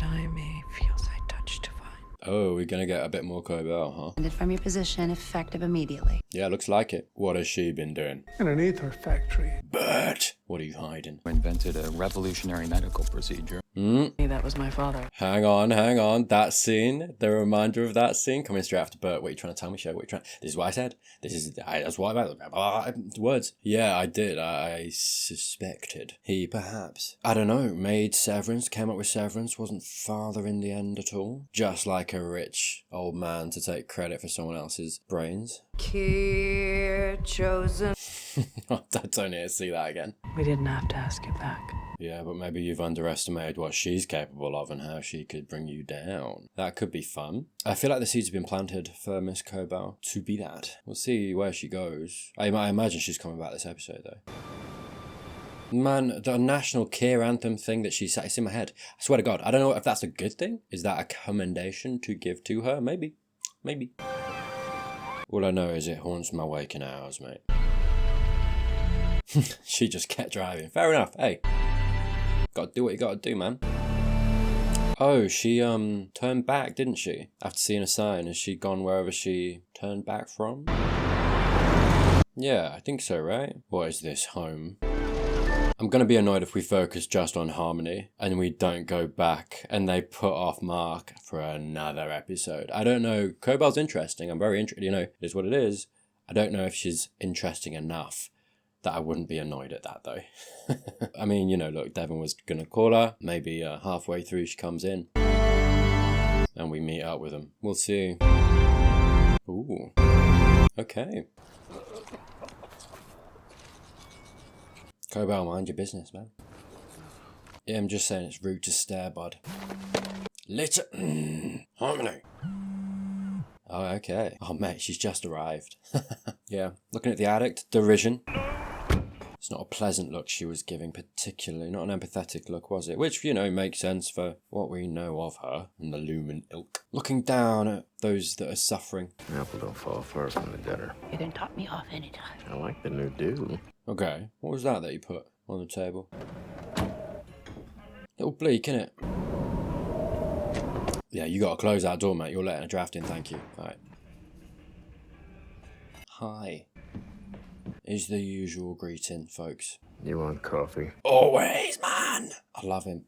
time he feels I touch divine. Oh, we're gonna get a bit more Cobel, huh? Ended from your position, effective immediately. Yeah, looks like it. What has she been doing? Underneath our factory. Bert! What are you hiding? Invented a revolutionary medical procedure. That was my father. Hang on. That scene, the reminder of that scene, coming straight after Bert. What are you trying to tell me, Shay? This is what I said. That's what words. Yeah, I did. I suspected. He perhaps, I don't know, made Severance, came up with Severance, wasn't father in the end at all. Just like a rich old man to take credit for someone else's brains. Kid chosen. I don't need to see that again. We didn't have to ask you back. Yeah, but maybe you've underestimated what she's capable of and how she could bring you down. That could be fun. I feel like the seeds have been planted for Miss Cobel to be that. We'll see where she goes. I imagine she's coming back this episode, though. Man, the national care anthem thing that she said, it's in my head. I swear to God, I don't know if that's a good thing. Is that a commendation to give to her? Maybe. All I know is it haunts my waking hours, mate. She just kept driving. Fair enough. Hey, gotta do what you gotta do, man. Oh, she turned back, didn't she? After seeing a sign, has she gone wherever she turned back from? Yeah, I think so, right? What is this, home? I'm gonna be annoyed if we focus just on Harmony and we don't go back and they put off Mark for another episode. I don't know. Cobel's interesting. I'm very interested. You know, it is what it is. I don't know if she's interesting enough that I wouldn't be annoyed at that, though. I mean, you know, look, Devon was going to call her. Maybe halfway through she comes in. And we meet up with him. We'll see. Ooh. Okay. Cobel, mind your business, man. Yeah, I'm just saying it's rude to stare, bud. Litter. Harmony. Oh, okay. Oh, mate, she's just arrived. Yeah, looking at the addict. Derision. It's not a pleasant look she was giving, particularly. Not an empathetic look, was it? Which, you know, makes sense for what we know of her and the Lumen ilk. Looking down at those that are suffering. Apple don't fall far from the gutter. You can top me off anytime. I like the new do. Okay, what was that you put on the table? Little bleak, innit? Yeah, you gotta close that door, mate. You're letting a draft in, thank you. Alright. Hi. Is the usual greeting, folks. You want coffee? Always, man! I love him.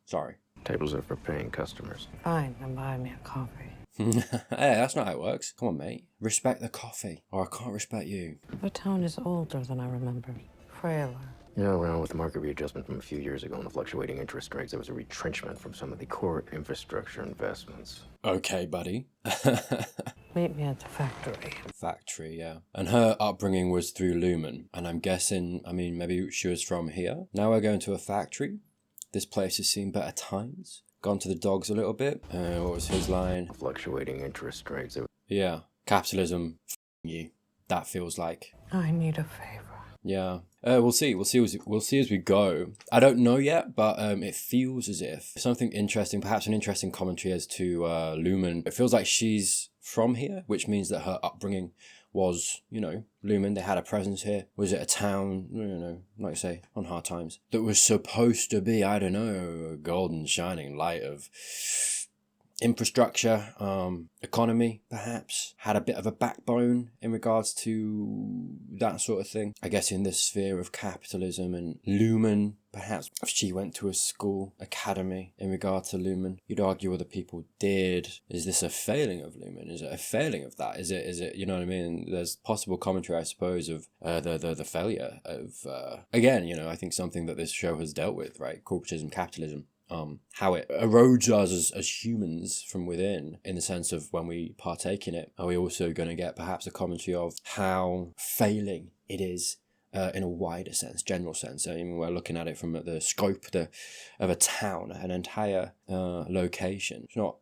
Sorry. Tables are for paying customers. Fine, then buy me a coffee. Hey, that's not how it works. Come on, mate. Respect the coffee, or I can't respect you. The town is older than I remembered. Frailer. You know, around with the market readjustment from a few years ago and the fluctuating interest rates, there was a retrenchment from some of the core infrastructure investments. Okay, buddy. Meet me at the factory. Factory, yeah. And her upbringing was through Lumen. And I'm guessing, I mean, maybe she was from here. Now we're going to a factory. This place has seen better times. Gone to the dogs a little bit. What was his line? Fluctuating interest rates. Yeah. Capitalism, you. That feels like. I need a favor. Yeah. We'll see as we go. I don't know yet, but it feels as if something interesting, perhaps an interesting commentary as to Lumen. It feels like she's from here, which means that her upbringing was, you know, Lumen. They had a presence here. Was it a town, you know, like I say, on hard times, that was supposed to be, I don't know, a golden shining light of infrastructure, economy, perhaps, had a bit of a backbone in regards to that sort of thing. I guess in the sphere of capitalism and Lumen, perhaps if she went to a school, academy in regard to Lumen, you'd argue other people did. Is this a failing of Lumen? Is it a failing of that? Is it, you know what I mean? There's possible commentary, I suppose, of the failure of, again, you know, I think something that this show has dealt with, right? Corporatism, capitalism. How it erodes us as humans from within, in the sense of when we partake in it. Are we also going to get perhaps a commentary of how failing it is in a wider sense, general sense? I mean, we're looking at it from the scope of a town, an entire location. It's not,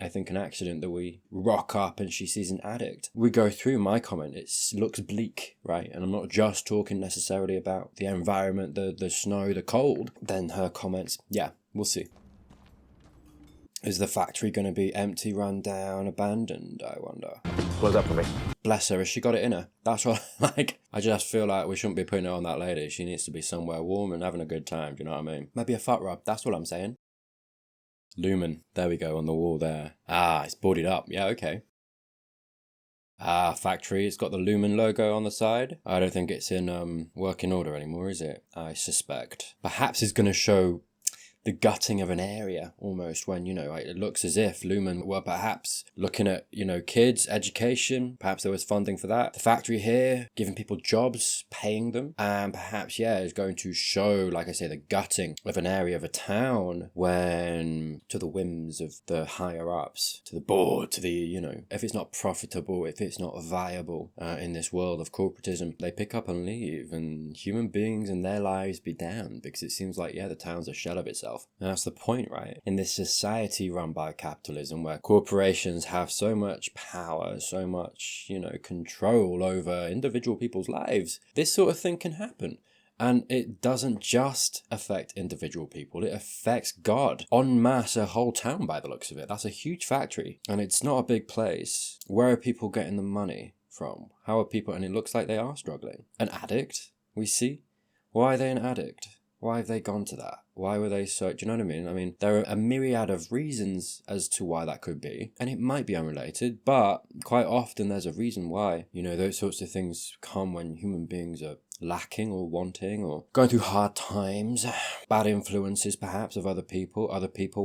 I think, an accident that we rock up and she sees an addict. We go through my comment, it looks bleak, right? And I'm not just talking necessarily about the environment, the snow, the cold. Then her comments, yeah, we'll see. Is the factory going to be empty, run down, abandoned, I wonder? Close up for me. Bless her, has she got it in her? That's what, like, I just feel like we shouldn't be putting it on that lady. She needs to be somewhere warm and having a good time, do you know what I mean? Maybe a foot rub, that's what I'm saying. Lumen. There we go, on the wall there. Ah, it's boarded up. Yeah, okay. Ah, factory. It's got the Lumen logo on the side. I don't think it's in working order anymore, is it? I suspect. Perhaps it's going to show the gutting of an area almost, when, you know, it looks as if Lumen were perhaps looking at, you know, kids, education. Perhaps there was funding for that. The factory here, giving people jobs, paying them. And perhaps, yeah, it's going to show, like I say, the gutting of an area of a town when, to the whims of the higher ups, to the board, to the, you know, if it's not profitable, if it's not viable in this world of corporatism, they pick up and leave, and human beings and their lives be damned, because it seems like, yeah, the town's a shell of itself. And that's the point, right? In this society run by capitalism, where corporations have so much power, so much, you know, control over individual people's lives, this sort of thing can happen. And it doesn't just affect individual people, it affects God en masse, a whole town by the looks of it. That's a huge factory, and it's not a big place. Where are people getting the money from? How are people, and it looks like they are struggling. An addict, we see. Why are they an addict? Why have they gone to that? Why were they so... Do you know what I mean? I mean, there are a myriad of reasons as to why that could be. And it might be unrelated, but quite often there's a reason why. You know, those sorts of things come when human beings are lacking or wanting or going through hard times. Bad influences, perhaps, of other people.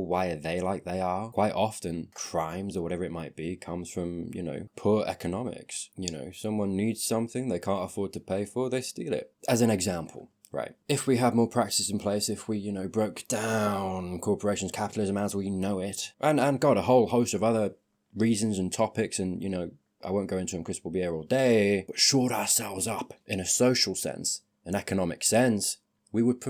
Why are they like they are? Quite often, crimes or whatever it might be comes from, you know, poor economics. You know, someone needs something they can't afford to pay for, they steal it. As an example. Right. If we have more practices in place, if we, you know, broke down corporations, capitalism as we know it, and God, a whole host of other reasons and topics, and, you know, I won't go into them because we'll be here all day, but shored ourselves up in a social sense, an economic sense, we would,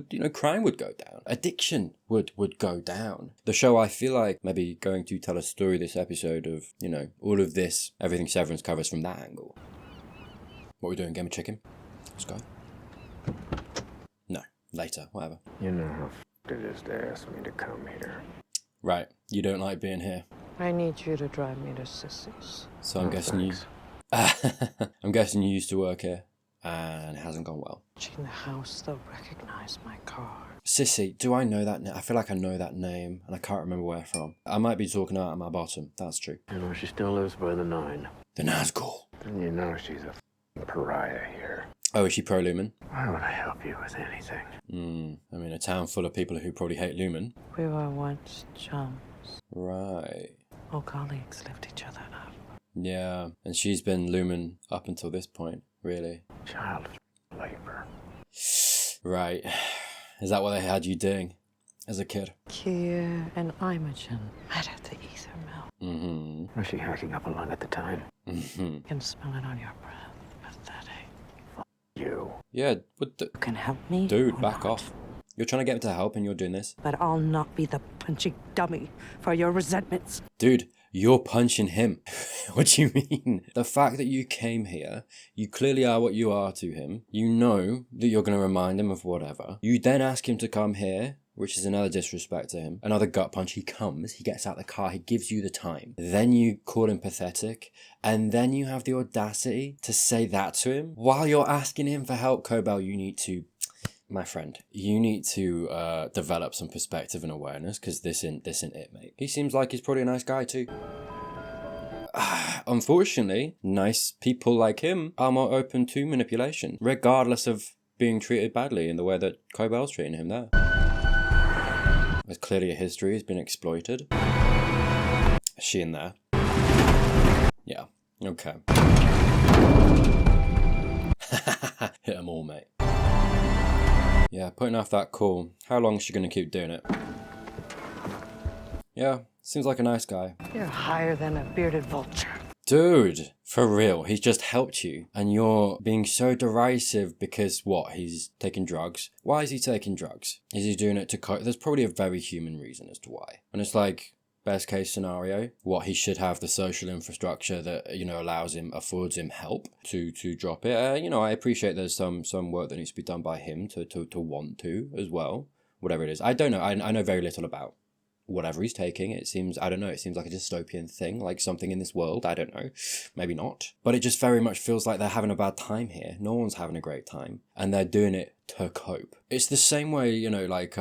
you know, crime would go down. Addiction would go down. The show, I feel like, maybe going to tell a story this episode of, you know, all of this, everything Severance covers from that angle. What are we doing? Game of chicken? Let's go. No, later, whatever. You know how it is to ask me to come here. Right, you don't like being here. I need you to drive me to Sissy's. So I'm guessing thanks. I'm guessing you used to work here, and it hasn't gone well. In the house, they'll recognize my car. Sissy, do I know that name? I feel like I know that name, and I can't remember where from. I might be talking out of my bottom, that's true. You know, she still lives by the 9. The Nazgul. And you know she's a pariah here. Oh, is she pro-Lumen? Why would I help you with anything? I mean, a town full of people who probably hate Lumen. We were once chums. Right. All colleagues lift each other up. Yeah, and she's been Lumen up until this point, really. Child of labor. Right. Is that what they had you doing as a kid? Kier and Imogen met at the ether mill. Mm-hmm. Was she hacking up a lung at the time? Mm-hmm. You can smell it on your breath. Pathetic. You. Yeah, what the... You can help me. Dude, or back not. off. You're trying to get him to help and you're doing this? But I'll not be the punching dummy for your resentments. Dude, you're punching him. What do you mean? The fact that you came here, you clearly are what you are to him. You know that you're going to remind him of whatever. You then ask him to come here, which is another disrespect to him. Another gut punch. He comes, he gets out the car, he gives you the time. Then you call him pathetic, and then you have the audacity to say that to him. While you're asking him for help, Cobel, you need to... My friend, you need to develop some perspective and awareness, because this ain't it, mate. He seems like he's probably a nice guy too. Unfortunately, nice people like him are more open to manipulation, regardless of being treated badly in the way that Cobel's treating him there. There's clearly a history, he's been exploited. Is she in there? Yeah, okay. Hit them all, mate. Yeah, putting off that call. How long is she going to keep doing it? Yeah, seems like a nice guy. You're higher than a bearded vulture. Dude, for real, he's just helped you. And you're being so derisive because, what, he's taking drugs? Why is he taking drugs? Is he doing it to cope? There's probably a very human reason as to why. And it's like... best case scenario, what, he should have the social infrastructure that, you know, affords him help to drop it. You know, I appreciate there's some work that needs to be done by him to want to as well, whatever it is. I don't know. I know very little about whatever he's taking. It seems, I don't know, it seems like a dystopian thing, like something in this world. I don't know, maybe not. But it just very much feels like they're having a bad time here. No one's having a great time. And they're doing it to cope. It's the same way, you know, like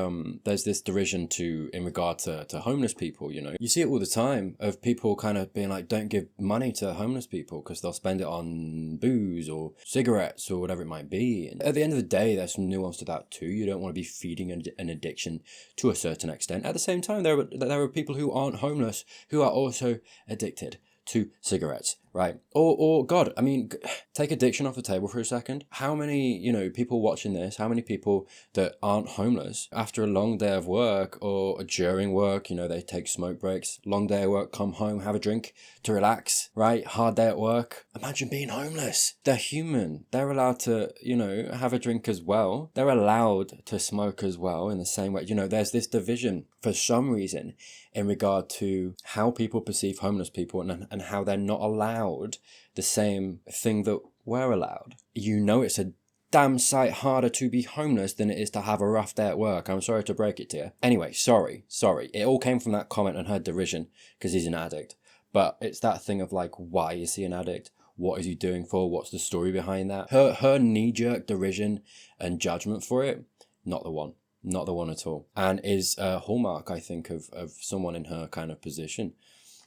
there's this derision in regard to homeless people, you know. You see it all the time of people kind of being like, don't give money to homeless people because they'll spend it on booze or cigarettes or whatever it might be. And at the end of the day, there's some nuance to that too. You don't want to be feeding an addiction to a certain extent. At the same time, there are people who aren't homeless who are also addicted to cigarettes, right? Or God, I mean, take addiction off the table for a second. How many, you know, people watching this, how many people that aren't homeless after a long day of work or during work, you know, they take smoke breaks, long day of work, come home, have a drink to relax, right? Hard day at work. Imagine being homeless. They're human. They're allowed to, you know, have a drink as well. They're allowed to smoke as well in the same way. You know, there's this division for some reason in regard to how people perceive homeless people and how they're not allowed the same thing that we're allowed. You know, it's a damn sight harder to be homeless than it is to have a rough day at work. I'm sorry to break it to you. Anyway, sorry. It all came from that comment and her derision because he's an addict. But it's that thing of like, why is he an addict? What is he doing for? What's the story behind that? Her knee-jerk derision and judgment for it, not the one. Not the one at all. And is a hallmark, I think, of someone in her kind of position.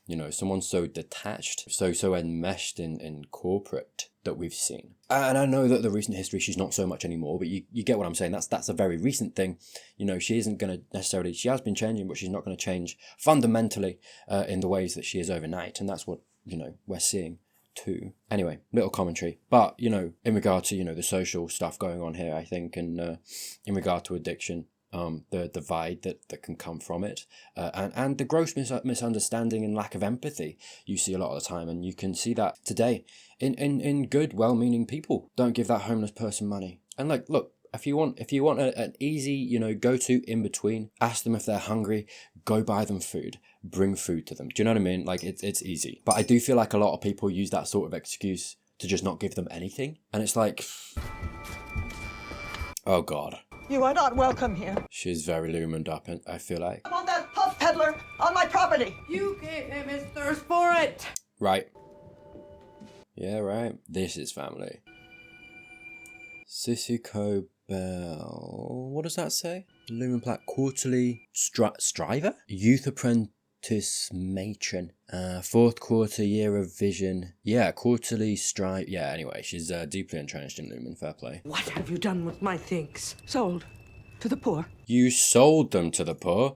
You know, someone so detached, so enmeshed in corporate that we've seen. And I know that the recent history, she's not so much anymore, but you get what I'm saying. That's a very recent thing. You know, she isn't going to necessarily, she has been changing, but she's not going to change fundamentally in the ways that she is overnight. And that's what, you know, we're seeing too. Anyway, little commentary. But, you know, in regard to, you know, the social stuff going on here, I think, and in regard to addiction, the divide that can come from it, and the gross misunderstanding and lack of empathy you see a lot of the time, and you can see that today in good, well-meaning people. Don't give that homeless person money. And like, look, if you want an easy, you know, go-to in between, ask them if they're hungry, go buy them food, bring food to them. Do you know what I mean? Like, it's easy. But I do feel like a lot of people use that sort of excuse to just not give them anything, and it's like, oh God. You are not welcome here. She's very lumened up, and I feel like. I want that puff peddler on my property. You gave him his thirst for it. Right. Yeah, right. This is family. Sissy Cobel. What does that say? Lumen Plaque Quarterly Striver? Youth Apprentice Matron. Fourth quarter year of vision. Yeah, quarterly strive. Yeah, anyway, she's deeply entrenched in Lumen. Fair play. What have you done with my things? Sold to the poor. You sold them to the poor?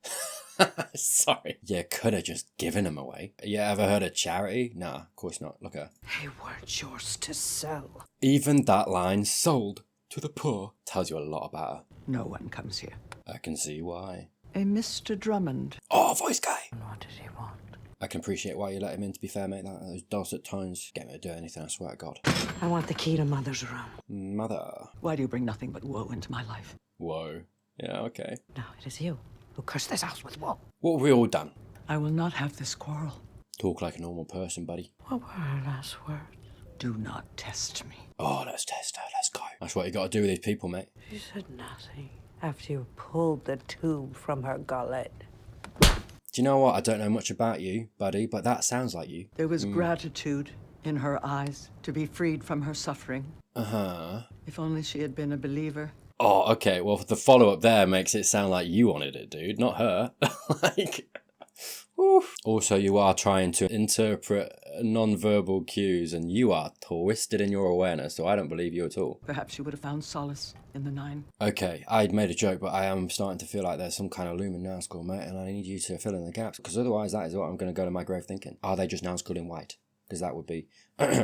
Sorry. You could have just given them away. You ever heard of charity? Nah, of course not. Look at her. They weren't yours to sell. Even that line, sold to the poor, tells you a lot about her. No one comes here. I can see why. A Mr. Drummond. Oh, voice guy! What did he want? I can appreciate why you let him in, to be fair, mate. Those dulcet tones get me to do anything, I swear to God. I want the key to Mother's room. Mother. Why do you bring nothing but woe into my life? Whoa. Yeah, okay. No, it is you who cursed this house with woe. What have we all done? I will not have this quarrel. Talk like a normal person, buddy. What were her last words? Do not test me. Oh, let's test her. Let's go. That's what you got to do with these people, mate. She said nothing after you pulled the tube from her gullet. Do you know what? I don't know much about you, buddy, but that sounds like you. There was gratitude in her eyes to be freed from her suffering. Uh-huh. If only she had been a believer. Oh, okay. Well, the follow-up there makes it sound like you wanted it, dude, not her. Like... Oof. Also, you are trying to interpret non-verbal cues, and you are twisted in your awareness, so I don't believe you at all. Perhaps you would have found solace in the 9. Okay, I'd made a joke, but I am starting to feel like there's some kind of lumen now school, mate, and I need you to fill in the gaps, because otherwise that is what I'm going to go to my grave thinking. Are they just now school in white? Because that would be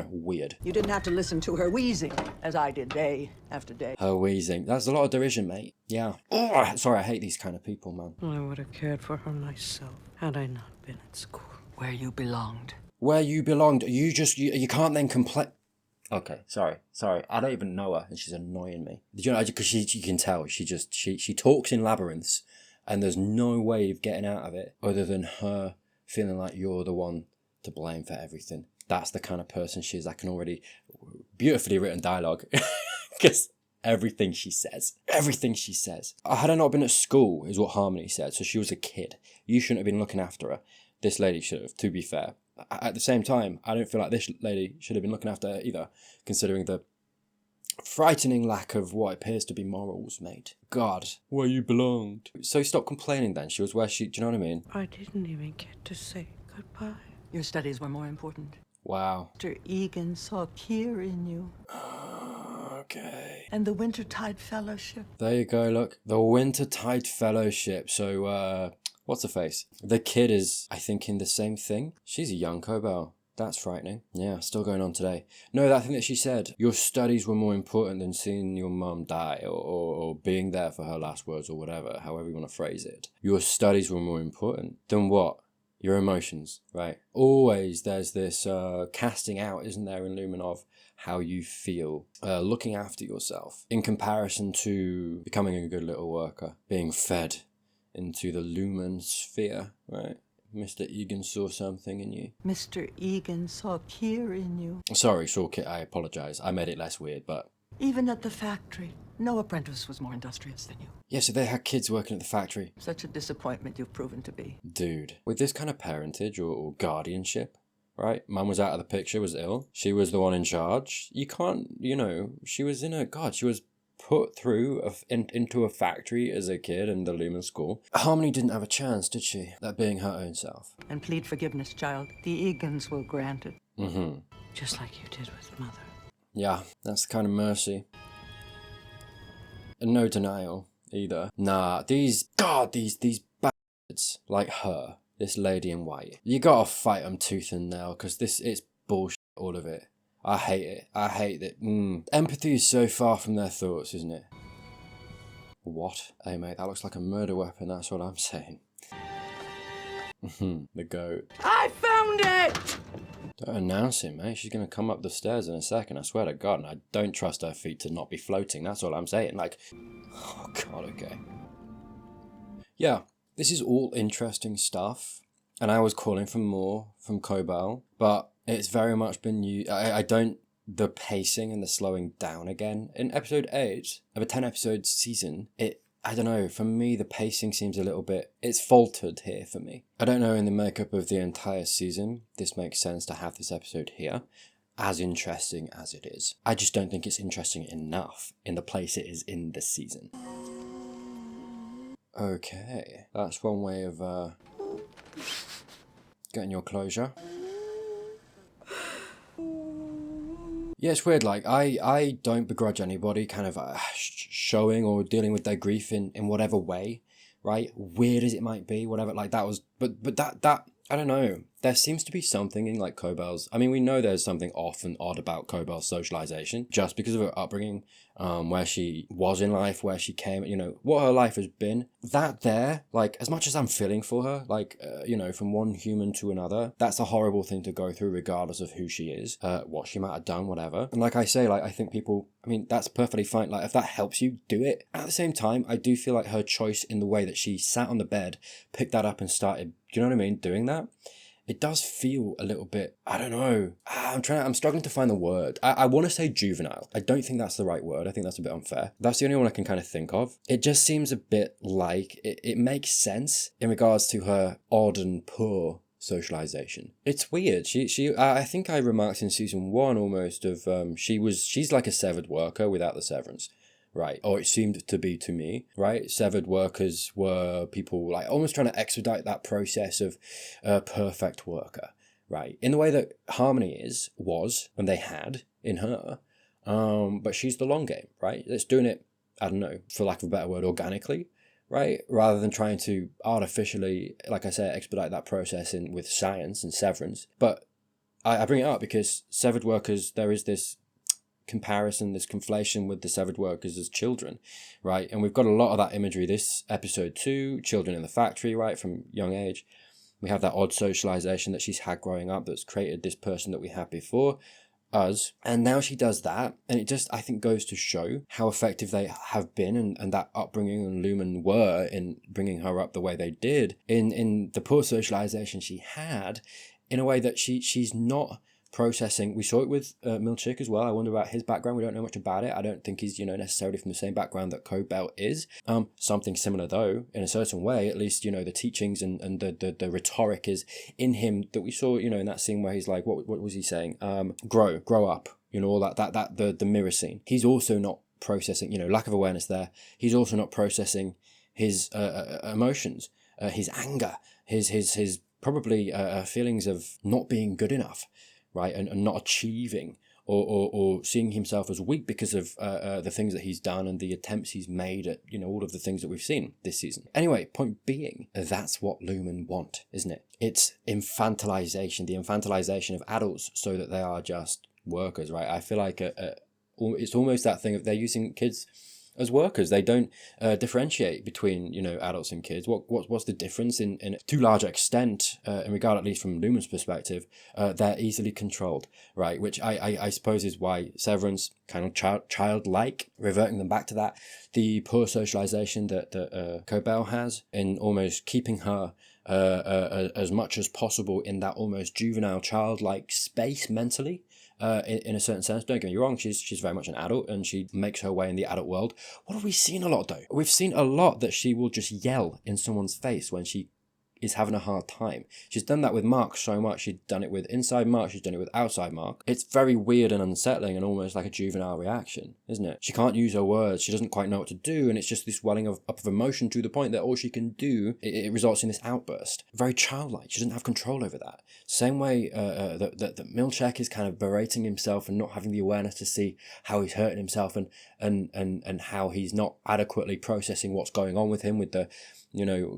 weird. You didn't have to listen to her wheezing, as I did day after day. Her wheezing. That's a lot of derision, mate. Yeah. Oh, sorry, I hate these kind of people, man. I would have cared for her myself had I not been at school. Where you belonged. Where you belonged. You can't then complain. Okay, sorry. I don't even know her, and she's annoying me. Did you know? Because you can tell she talks in labyrinths, and there's no way of getting out of it other than her feeling like you're the one to blame for everything. That's the kind of person she is. I can already... Beautifully written dialogue. Because everything she says. Had I not been at school, is what Harmony said, so she was a kid. You shouldn't have been looking after her. This lady should have, to be fair. At the same time, I don't feel like this lady should have been looking after her either, considering the frightening lack of what appears to be morals, mate. God, where you belonged. So stop complaining then. She was where she, do you know what I mean? I didn't even get to say goodbye. Your studies were more important. Wow. Dr. Egan saw Kier in you. Okay. And the Wintertide Fellowship. There you go, look. The Wintertide Fellowship. So, what's her face? The kid is, I think, in the same thing. She's a young Cobel. That's frightening. Yeah, still going on today. No, that thing that she said, your studies were more important than seeing your mum die or being there for her last words or whatever, however you want to phrase it. Your studies were more important than what? Your emotions, right? Always there's this casting out, isn't there, in Lumen of how you feel, looking after yourself in comparison to becoming a good little worker, being fed into the Lumen sphere, right? Mr. Egan saw something in you. Mr. Egan saw Kier in you. Sorry, Shortkit, I apologise. I made it less weird, but... Even at the factory, no apprentice was more industrious than you. Yeah, so they had kids working at the factory. Such a disappointment you've proven to be. Dude, with this kind of parentage or guardianship, right? Mum was out of the picture, was ill. She was the one in charge. You can't, you know, she was in a... God, she was put through into a factory as a kid in the Lumen school. Harmony didn't have a chance, did she? That being her own self. And plead forgiveness, child. The Egans will grant it. Mm-hmm. Just like you did with Mother. Yeah, that's the kind of mercy. And no denial, either. Nah, these bastards like her, this lady in white. You gotta fight them tooth and nail, because it's bullshit, all of it. I hate it. I hate that. Empathy is so far from their thoughts, isn't it? What? Hey mate, that looks like a murder weapon, that's what I'm saying. The goat. I found it! Don't announce it, mate. She's gonna come up the stairs in a second, I swear to God, and I don't trust her feet to not be floating, that's all I'm saying. Like, oh God, okay. Yeah, this is all interesting stuff, and I was calling for more from Cobel, but it's very much been used. I don't... The pacing and the slowing down again. In episode 8 of a 10-episode season, I don't know, for me the pacing seems a little bit... It's faltered here for me. I don't know in the makeup of the entire season, this makes sense to have this episode here, as interesting as it is. I just don't think it's interesting enough in the place it is in this season. Okay, that's one way of getting your closure. Yeah, it's weird, like, I don't begrudge anybody kind of showing or dealing with their grief in whatever way, right? Weird as it might be, whatever, like, that was, but that, I don't know, there seems to be something in, like, Cobel's, I mean, we know there's something off and odd about Cobel's socialization, just because of her upbringing, where she was in life, where she came, you know, what her life has been, that there, like, as much as I'm feeling for her, like, you know, from one human to another, that's a horrible thing to go through regardless of who she is, what she might have done, whatever. And like I say, like, I think people, I mean, that's perfectly fine, like, if that helps you, do it. At the same time, I do feel like her choice in the way that she sat on the bed, picked that up and started, do you know what I mean, doing that, it does feel a little bit, I don't know, I'm struggling to find the word. I want to say juvenile. I don't think that's the right word. I think that's a bit unfair. That's the only one I can kind of think of. It just seems a bit like, it makes sense in regards to her odd and poor socialization. It's weird. I think I remarked in season 1 almost of, she's like a severed worker without the severance. Right, or it seemed to be to me, right? Severed workers were people like almost trying to expedite that process of a perfect worker, right? In the way that Harmony was, when they had in her, but she's the long game, right? It's doing it, I don't know, for lack of a better word, organically, right? Rather than trying to artificially, like I said, expedite that process with science and severance. But I bring it up because severed workers, there is this comparison, this conflation with the severed workers as children, right? And we've got a lot of that imagery this episode too, children in the factory, right, from young age. We have that odd socialization that she's had growing up that's created this person that we had before us, and now she does that, and it just, I think, goes to show how effective they have been and that upbringing and Lumen were in bringing her up the way they did in the poor socialization she had, in a way that she's not processing. We saw it with Milchick as well. I wonder about his background. We don't know much about it. I don't think he's, you know, necessarily from the same background that Cobel is. Something similar though, in a certain way, at least, you know, the teachings and the rhetoric is in him that we saw, you know, in that scene where he's like, what was he saying? Grow up, all the mirror scene. He's also not processing, lack of awareness there. He's also not processing his emotions, his anger, his probably feelings of not being good enough, right, and not achieving, or seeing himself as weak because of the things that he's done and the attempts he's made at, all of the things that we've seen this season. Anyway, point being, that's what Lumen want, isn't it? It's infantilization, the infantilization of adults so that they are just workers, right? I feel like it's almost that thing of they're using kids as workers. They don't differentiate between adults and kids. What's the difference in to large extent in regard, at least from Lumen's perspective, they're easily controlled, right? Which I suppose is why Severance kind of childlike, reverting them back to that, the poor socialization that Cobel has in almost keeping her as much as possible in that almost juvenile childlike space mentally. In a certain sense, don't get me wrong, she's very much an adult and she makes her way in the adult world. What have we seen a lot though? We've seen a lot that she will just yell in someone's face when she is having a hard time. She's done that with Mark so much. She's done it with inside Mark, she's done it with outside Mark. It's very weird and unsettling and almost like a juvenile reaction, isn't it? She can't use her words, she doesn't quite know what to do, and it's just this welling up of emotion to the point that all she can do, it results in this outburst. Very childlike, she doesn't have control over that. Same way that Milchek is kind of berating himself and not having the awareness to see how he's hurting himself and how he's not adequately processing what's going on with him with the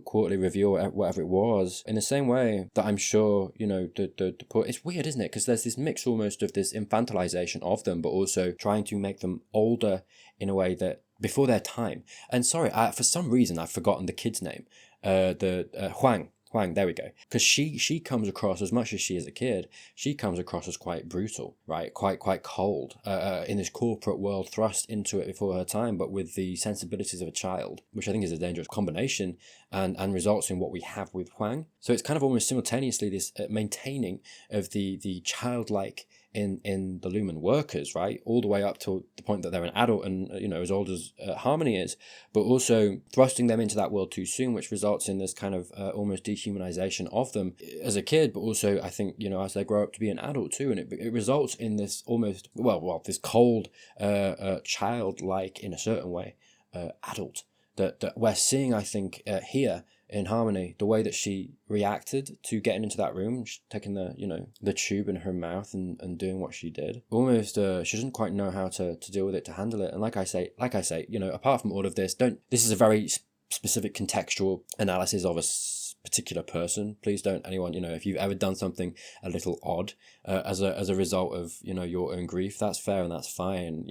quarterly review or whatever it was. In the same way that I'm sure, it's weird, isn't it? Because there's this mix almost of this infantilization of them, but also trying to make them older in a way that before their time. And sorry, for some reason I've forgotten the kid's name. Huang, there we go. Because she comes across, as much as she is a kid, she comes across as quite brutal, right? Quite cold, in this corporate world, thrust into it before her time, but with the sensibilities of a child, which I think is a dangerous combination and results in what we have with Huang. So it's kind of almost simultaneously this maintaining of the childlike in the Lumen workers, right, all the way up to the point that they're an adult and as old as Harmony is, but also thrusting them into that world too soon, which results in this kind of almost dehumanization of them as a kid, but also I think as they grow up to be an adult too, and it results in this almost this cold childlike in a certain way adult that we're seeing, I think, here in Harmony, the way that she reacted to getting into that room, taking the tube in her mouth and doing what she did. Almost, she doesn't quite know how to deal with it, to handle it. And like I say, apart from all of this, this is a very specific contextual analysis of a particular person. Please don't anyone, if you've ever done something a little odd as a result of your own grief, that's fair and that's fine.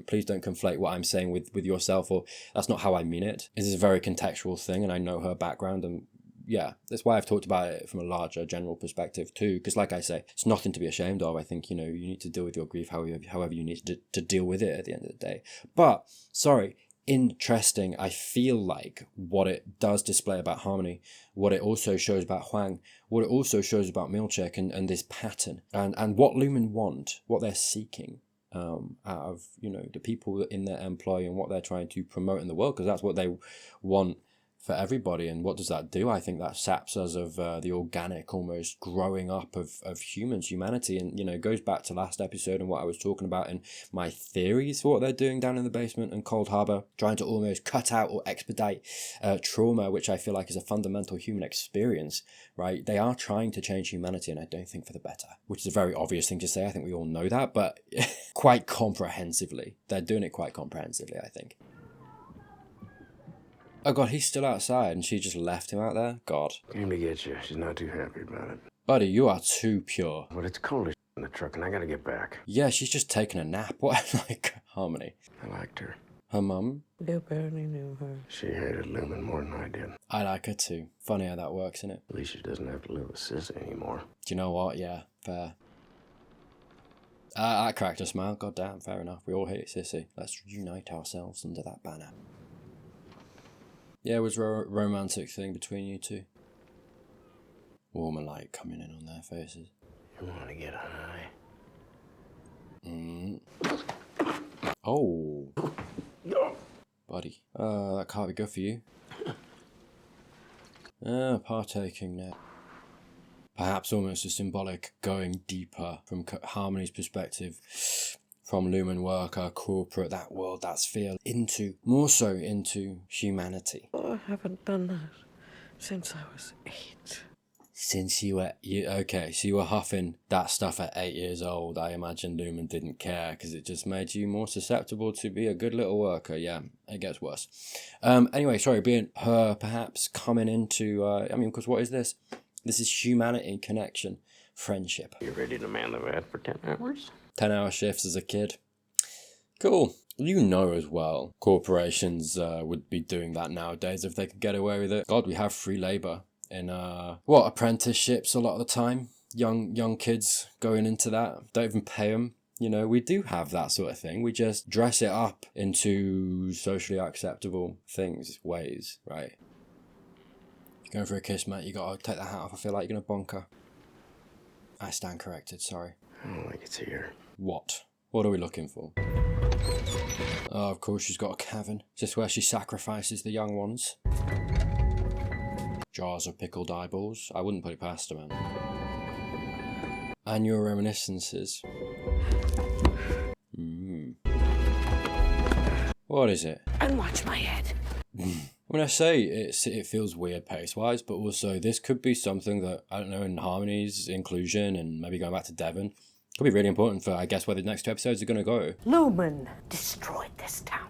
Please don't conflate what I'm saying with yourself, or that's not how I mean it. This is a very contextual thing, and I know her background, and yeah, that's why I've talked about it from a larger general perspective too, because like I say, it's nothing to be ashamed of. I think you need to deal with your grief however you need to deal with it at the end of the day. But sorry, interesting, I feel like what it does display about Harmony, what it also shows about Huang, what it also shows about Milchek and this pattern, and what Lumen want, what they're seeking out of the people in their employ and what they're trying to promote in the world, because that's what they want for everybody. And what does that do? I think that saps us of the organic almost growing up of humanity, and it goes back to last episode and what I was talking about and my theories for what they're doing down in the basement and Cold Harbor, trying to almost cut out or expedite trauma, which I feel like is a fundamental human experience, right? They are trying to change humanity, and I don't think for the better, which is a very obvious thing to say. I think we all know that, but quite comprehensively. They're doing it quite comprehensively, I think. Oh god, he's still outside and she just left him out there? God. Came to get you. She's not too happy about it. Buddy, you are too pure. But it's cold as in the truck and I gotta get back. Yeah, she's just taking a nap. What, like, Harmony? I liked her. Her mum? You barely knew her. She hated Lumen more than I did. I like her too. Funny how that works, isn't it? At least she doesn't have to live with Sissy anymore. Do you know what? Yeah, fair. That cracked a smile. God damn, fair enough. We all hate Sissy. Let's unite ourselves under that banner. Yeah, it was a romantic thing between you two. Warmer light coming in on their faces. You want to get high? Oh. Buddy. That can't be good for you. Partaking now. perhaps almost a symbolic going deeper from Harmony's perspective, from lumen worker, corporate, that world, that sphere, more so into humanity. Oh, I haven't done that since I was 8. Since you were huffing that stuff at 8 years old. I imagine Lumen didn't care because it just made you more susceptible to be a good little worker. Yeah, it gets worse. Anyway, sorry, being her perhaps coming into, because what is this? This is humanity, connection, friendship. You ready to man the vat for 10 hours? 10-hour shifts as a kid. Cool. You know as well, corporations would be doing that nowadays if they could get away with it. God, we have free labour in apprenticeships a lot of the time. Young kids going into that, don't even pay them. You know, we do have that sort of thing. We just dress it up into socially acceptable things, ways, right? You're going for a kiss, mate, you gotta take that hat off. I feel like you're gonna bonker. I stand corrected, sorry. I don't like it here. What? What are we looking for? Oh, of course she's got a cavern. Is this where she sacrifices the young ones? Jars of pickled eyeballs. I wouldn't put it past her, man. Annual reminiscences. What is it? And watch my head. When I say it feels weird pace-wise, but also this could be something that, I don't know, in Harmony's inclusion and maybe going back to Devon, could be really important for, I guess, where the next 2 episodes are going to go. Lumen destroyed this town.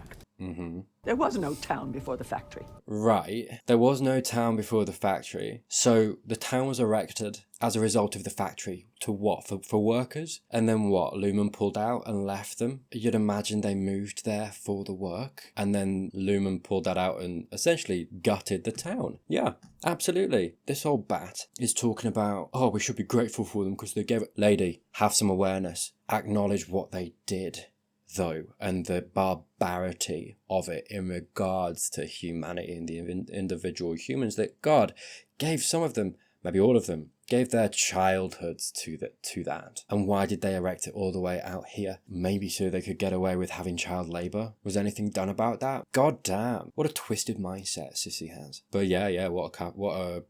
There was no town before the factory. Right. There was no town before the factory. So the town was erected as a result of the factory. To what? For workers? And then what? Lumen pulled out and left them? You'd imagine they moved there for the work. And then Lumen pulled that out and essentially gutted the town. Yeah, absolutely. This old bat is talking about, oh, we should be grateful for them because they gave it. Lady, have some awareness. Acknowledge what they did, though, and the barbarity of it in regards to humanity and the individual humans that God gave some of them, maybe all of them, gave their childhoods to that. And why did they erect it all the way out here? Maybe so they could get away with having child labour. Was anything done about that? God damn, what a twisted mindset Sissy has. But yeah, what a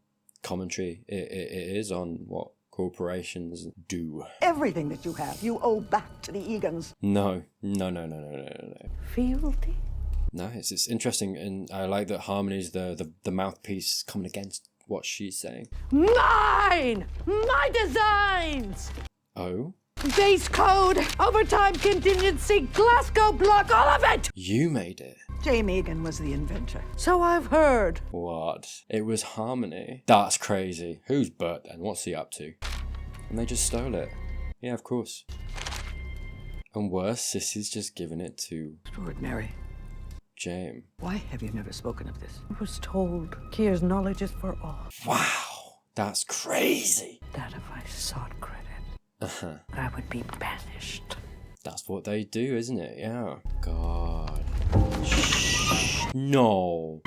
commentary it is on what corporations do. Everything that you have, you owe back to the Egans. No. Fealty? No, it's interesting, and I like that Harmony's the mouthpiece coming against what she's saying. Mine! My designs! Oh? Base code, overtime contingency, Glasgow block, all of it! You made it. James Egan was the inventor. So I've heard. What? It was Harmony? That's crazy. Who's Bert then? What's he up to? And they just stole it. Yeah, of course. And worse, Sissy's just given it to Extraordinary. James. Why have you never spoken of this? I was told Kier's knowledge is for all. Wow, that's crazy. That if I sought credit, I would be banished. That's what they do, isn't it? Yeah. God. Shh. No.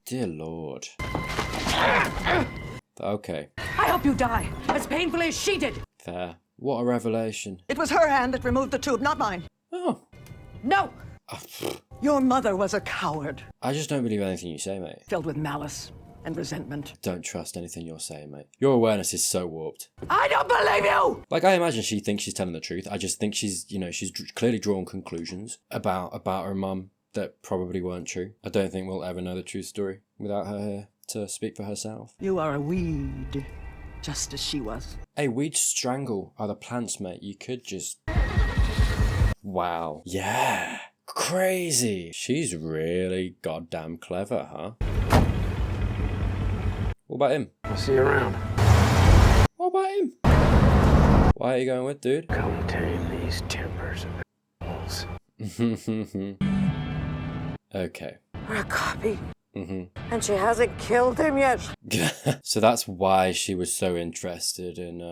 Dear Lord. Okay. I hope you die, as painfully as she did. Fair. What a revelation. It was her hand that removed the tube, not mine. Oh. No! Your mother was a coward, I just don't believe anything you say, mate. filled with malice and resentment. Don't trust anything you're saying, mate. Your awareness is so warped. I don't believe you! Like, I imagine she thinks she's telling the truth. I just think she's clearly drawn conclusions about her mum that probably weren't true. I don't think we'll ever know the true story without her here to speak for herself. You are a weed, just as she was. Hey, we'd strangle other plants, mate. You could just... Wow. Yeah. Crazy. She's really goddamn clever, huh? What about him? I'll see you around. What about him? Why are you going with, dude? Contain these tempers of animals. Okay. We're a copy. And she hasn't killed him yet. So that's why she was so interested in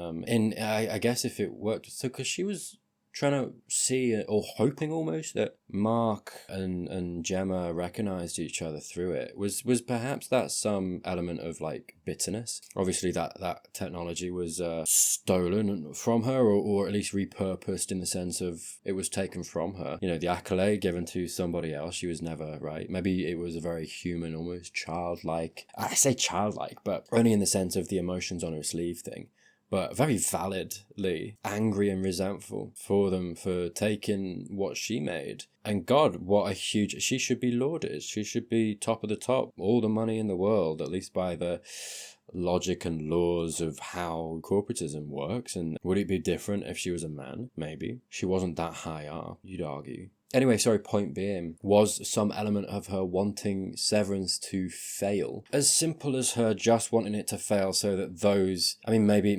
I guess if it worked, so because she was trying to see, or hoping almost, that Mark and Gemma recognized each other through it? Was perhaps that some element of like bitterness? Obviously that technology was stolen from her, or at least repurposed, in the sense of it was taken from her. You know, the accolade given to somebody else. She was never, right? Maybe it was a very human, almost childlike. I say childlike, but only in the sense of the emotions on her sleeve thing. But very validly angry and resentful for them for taking what she made. And God, what a huge... She should be lauded. She should be top of the top. All the money in the world, at least by the logic and laws of how corporatism works. And would it be different if she was a man? Maybe. She wasn't that high up, you'd argue. Anyway, sorry, point being, was some element of her wanting Severance to fail. As simple as her just wanting it to fail so that those... I mean, maybe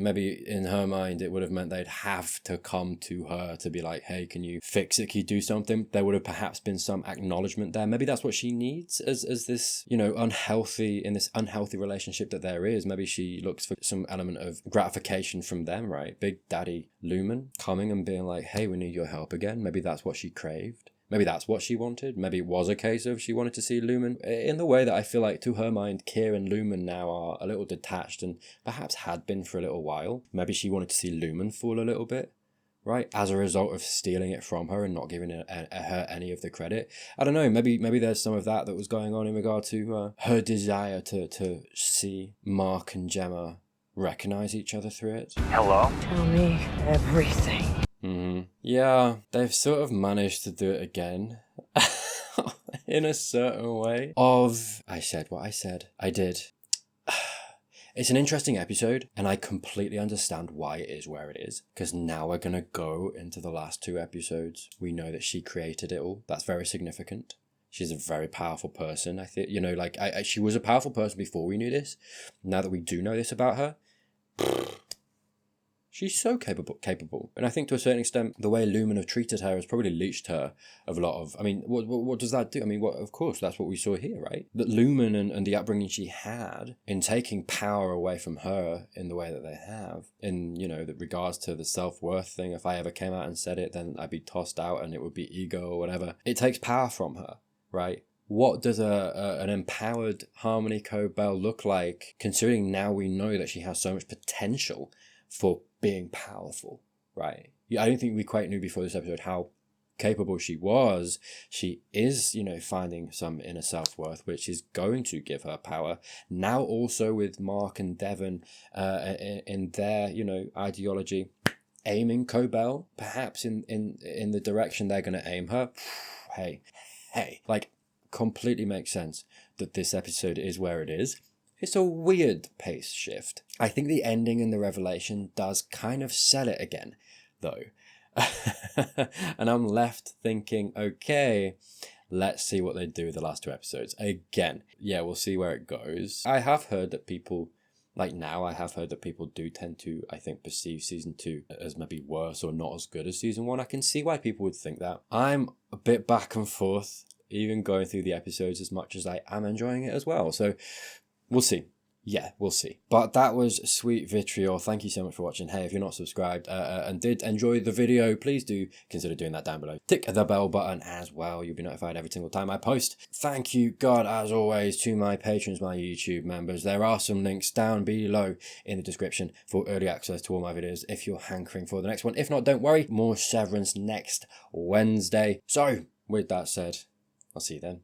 in her mind it would have meant they'd have to come to her to be like, hey, can you fix it? Can you do something? There would have perhaps been some acknowledgement there. Maybe that's what she needs as this, you know, in this unhealthy relationship that there is. Maybe she looks for some element of gratification from them, right? Big Daddy Lumen coming and being like, hey, we need your help again. Maybe that's what she craved. Maybe that's what she wanted. Maybe it was a case of she wanted to see Lumen in the way that I feel like, to her mind, Keir and Lumen now are a little detached and perhaps had been for a little while. Maybe she wanted to see Lumen fall a little bit, right? As a result of stealing it from her and not giving her any of the credit. I don't know, maybe there's some of that was going on in regard to her desire to see Mark and Gemma recognize each other through it. Hello? Tell me everything. Yeah, they've sort of managed to do it again. In a certain way. I said what I said. I did. It's an interesting episode, and I completely understand why it is where it is. Because now we're going to go into the last 2 episodes. We know that she created it all. That's very significant. She's a very powerful person. I think, you know, like, she was a powerful person before we knew this. Now that we do know this about her... She's so capable. And I think to a certain extent, the way Lumen have treated her has probably leached her of a lot of... I mean, what does that do? I mean, of course, that's what we saw here, right? That Lumen and the upbringing she had in taking power away from her in the way that they have, in, you know, the regards to the self-worth thing. If I ever came out and said it, then I'd be tossed out and it would be ego or whatever. It takes power from her, right? What does an empowered Harmony Cobel look like, considering now we know that she has so much potential for being powerful, right? I don't think we quite knew before this episode how capable she was. She is, you know, finding some inner self-worth, which is going to give her power. Now also with Mark and Devon in their, you know, ideology, aiming Cobel, perhaps in the direction they're going to aim her. Hey, like, completely makes sense that this episode is where it is. It's a weird pace shift. I think the ending and the revelation does kind of sell it again, though. And I'm left thinking, okay, let's see what they do with the last 2 episodes. Again, yeah, we'll see where it goes. I have heard that people, do tend to, I think, perceive season 2 as maybe worse or not as good as season 1. I can see why people would think that. I'm a bit back and forth, even going through the episodes as much as I am enjoying it as well. So we'll see. Yeah, we'll see. But that was Sweet Vitriol. Thank you so much for watching. Hey, if you're not subscribed and did enjoy the video, please do consider doing that down below. Tick the bell button as well. You'll be notified every single time I post. Thank you, God, as always, to my patrons, my YouTube members. There are some links down below in the description for early access to all my videos if you're hankering for the next one. If not, don't worry. More Severance next Wednesday. So, with that said, I'll see you then.